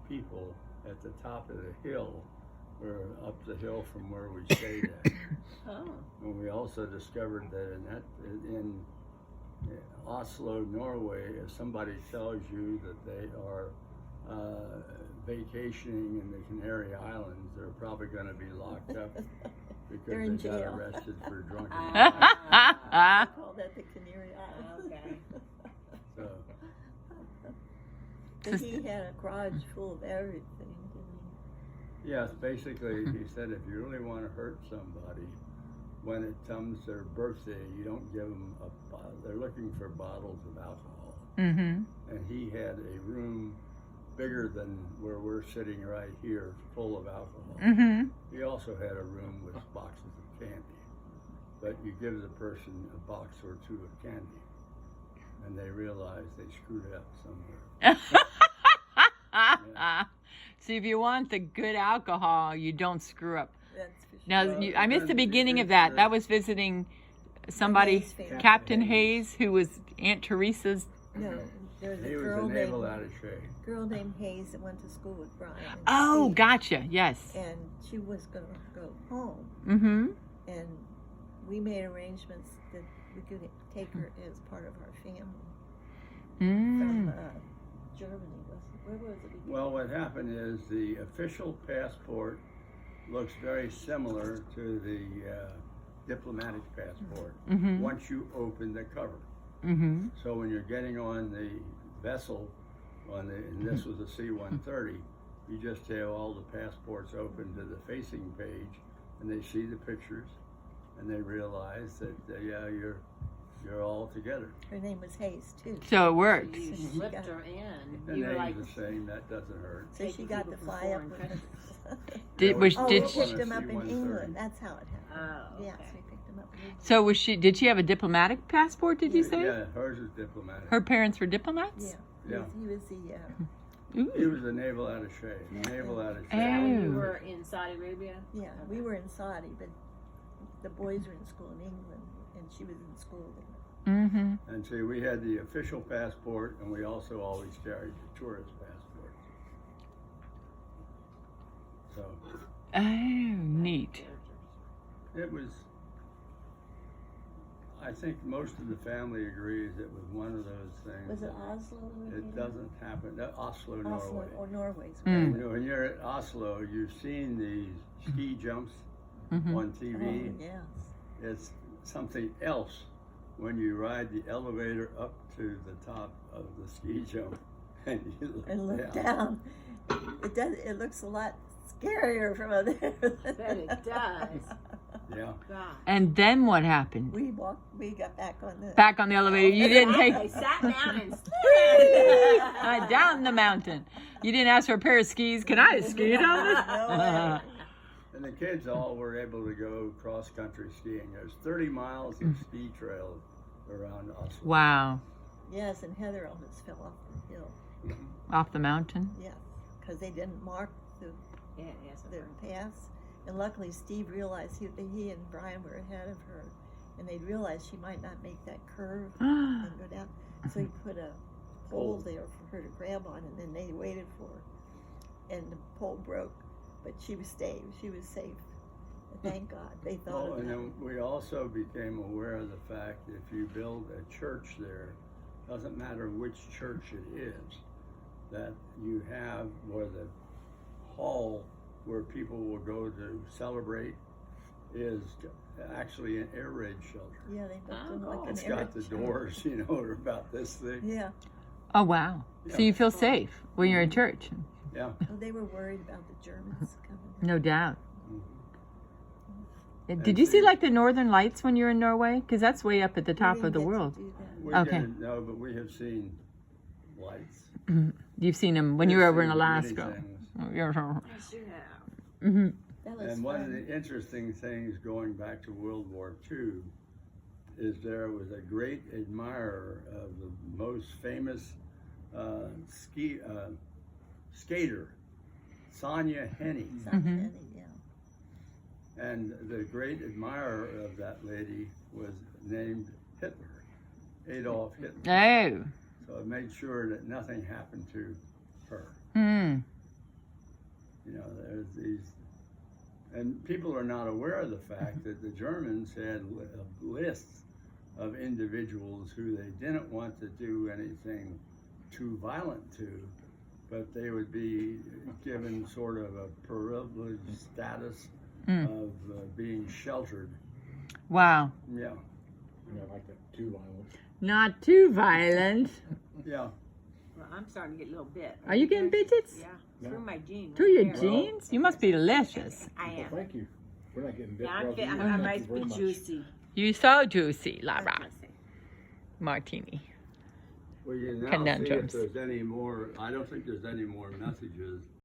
people at the top of the hill, or up the hill from where we stayed at. Oh. And we also discovered that in Oslo, Norway, if somebody tells you that they are vacationing in the Canary Islands, they're probably going to be locked up because they got arrested for drunkenness. I call that the Canary Islands. Okay. So, But he had a garage full of everything, didn't yes, basically, he said if you really want to hurt somebody, when it comes their birthday, you don't give them a bottle. They're looking for bottles of alcohol. Mm-hmm. And he had a room bigger than where we're sitting right here, full of alcohol. Mm-hmm. He also had a room with boxes of candy. But you give the person a box or two of candy, and they realize they screwed up somewhere. Yeah. See, if you want the good alcohol, you don't screw up. he? That's for sure. Now, Well, I missed the beginning of that. That was visiting somebody, Hayes family. Captain Hayes, who was Aunt Teresa's. No, there was a He was a girl naval named, attaché. named Hayes that went to school with Brian. and Oh, Steve, gotcha. Yes. And she was going to go home, Mm-hmm. and we made arrangements that we could take her as part of our family from Mm. Germany. Where was it? Well, what happened is the official passport looks very similar to the diplomatic passport Mm-hmm. once you open the cover. Mm-hmm. So when you're getting on the vessel, and this was a C-130, you just have all the passports open to the facing page, and they see the pictures, and they realize that yeah, you're all together. Her name was Hayes too. So it worked. You So she slipped got- her in. The You were like, name's the same. That doesn't hurt. So she taking got to people from fly up foreign with countries. Did Yeah, was Oh, did we she, picked him up in C-130. England. That's how it happened. Oh, Yes, okay. we picked him up in England. so was she? Did she have a diplomatic passport? Did you say? Yeah, hers is diplomatic. Her parents were diplomats. Yeah. Yeah. He was the, Ooh. He was a naval attaché. Naval attaché. Is that when you Oh. were in Saudi Arabia? yeah, we were in Saudi, but the boys were in school in England, and she was in school there. Mm-hmm. And see, we had the official passport, and we also always carried the tourist passport. So Oh, neat. it was. I think most of the family agrees it was one of those things. Was it that Oslo? It doesn't happen. Oslo, Oslo Norway. or Norway. Mm. You know, when you're at Oslo, you've seen these ski jumps Mm-hmm. on TV. Oh, yes. It's something else when you ride the elevator up to the top of the ski jump and you look, And look down. down. It does. It looks a lot scarier from up there. I bet it does. Yeah. God. And then what happened? We got back on the. Back on the elevator. You didn't take I sat down and down the mountain. You didn't ask for a pair of skis. Can I ski down this? No way. And the kids all were able to go cross country skiing. There's 30 miles of ski trails around Oslo. Wow. Yes, and Heather almost fell off the hill. Off the mountain. Yes, because they didn't mark the yes, their paths. And luckily, Steve realized he and Brian were ahead of her, and they realized she might not make that curve and go down. So he put a pole there for her to grab on, and then they waited for her. And the pole broke, but she was safe. She was safe. Thank God they thought Oh, of and that. then we also became aware of the fact that if you build a church there, doesn't matter which church it is, that you have where the hall where people will go to celebrate is actually an air raid shelter. Yeah, they built them like It's an got the air- doors, you know, are about this thick. Yeah, Oh, wow. So you feel safe when you're in church. Yeah. well, they were worried about the Germans coming. No doubt. Mhm. Did you see like the northern lights when you were in Norway? Because that's way up at the We top didn't of the get to world. do that. We Okay. didn't know, but we have seen lights. You've seen them when you We've were over in seen many Alaska. things. Yes. Yes, you have. Mm-hmm. That was And one of fun. the interesting things going back to World War II is there was a great admirer of the most famous skater, Sonia Henny. Sunny, yeah. And the great admirer of that lady was named Hitler, Adolf Hitler. Oh. So it made sure that nothing happened to her. Hmm. these, and people are not aware of the fact that the Germans had lists of individuals who they didn't want to do anything too violent to, but they would be given sort of a privileged status of being sheltered. Wow. Yeah, I like that. Too violent. Not too violent. yeah. Well, I'm starting to get a little bit. Are you getting bitches? Yeah, No. through my jeans. Through your right there. jeans? You must be delicious. I Well, am. thank you. We're not getting bit. Yeah, I'm, Rosie. fit. I'm, Thank I'm you nice, very be much. juicy. You so juicy, Lara. That's what I say. Martini. Well, you now see if Conundrums. there's any more. I don't think there's any more messages.